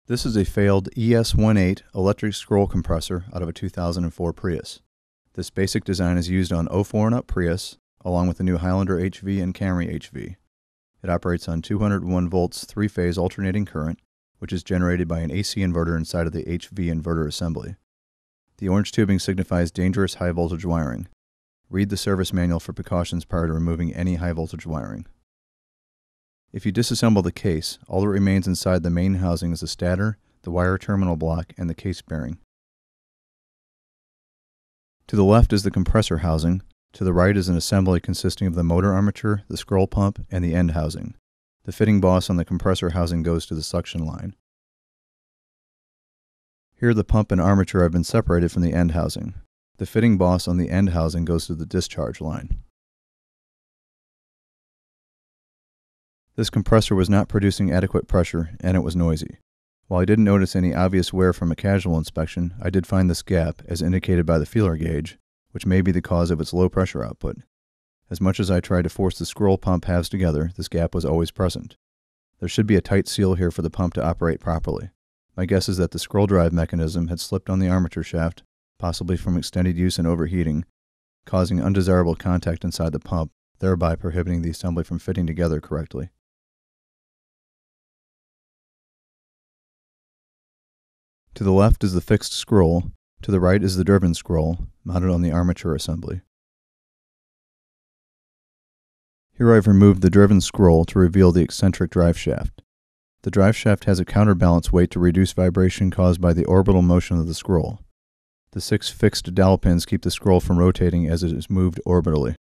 This is a failed ES18 electric scroll compressor out of a 2004 Prius. This basic design is used on 04 and up Prius, along with the new Highlander HV and Camry HV. It operates on 201 volts 3-phase alternating current, which is generated by an AC inverter inside of the HV inverter assembly. The orange tubing signifies dangerous high voltage wiring. Read the service manual for precautions prior to removing any high voltage wiring. If you disassemble the case, all that remains inside the main housing is the stator, the wire terminal block, and the case bearing. To the left is the compressor housing. To the right is an assembly consisting of the motor armature, the scroll pump, and the end housing. The fitting boss on the compressor housing goes to the suction line. Here the pump and armature have been separated from the end housing. The fitting boss on the end housing goes to the discharge line. This compressor was not producing adequate pressure, and it was noisy. While I didn't notice any obvious wear from a casual inspection, I did find this gap, as indicated by the feeler gauge, which may be the cause of its low pressure output. As much as I tried to force the scroll pump halves together, this gap was always present. There should be a tight seal here for the pump to operate properly. My guess is that the scroll drive mechanism had slipped on the armature shaft, possibly from extended use and overheating, causing undesirable contact inside the pump, thereby prohibiting the assembly from fitting together correctly. To the left is the fixed scroll, to the right is the driven scroll, mounted on the armature assembly. Here I've removed the driven scroll to reveal the eccentric drive shaft. The drive shaft has a counterbalance weight to reduce vibration caused by the orbital motion of the scroll. The 6 fixed dowel pins keep the scroll from rotating as it is moved orbitally.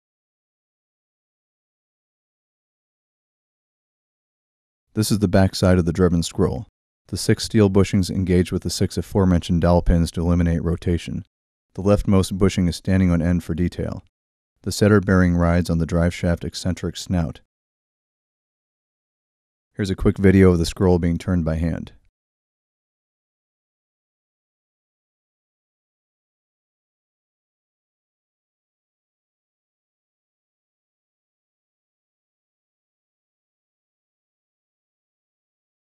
This is the back side of the driven scroll. The 6 steel bushings engage with the 6 aforementioned dowel pins to eliminate rotation. The leftmost bushing is standing on end for detail. The setter bearing rides on the drive shaft eccentric snout. Here's a quick video of the scroll being turned by hand.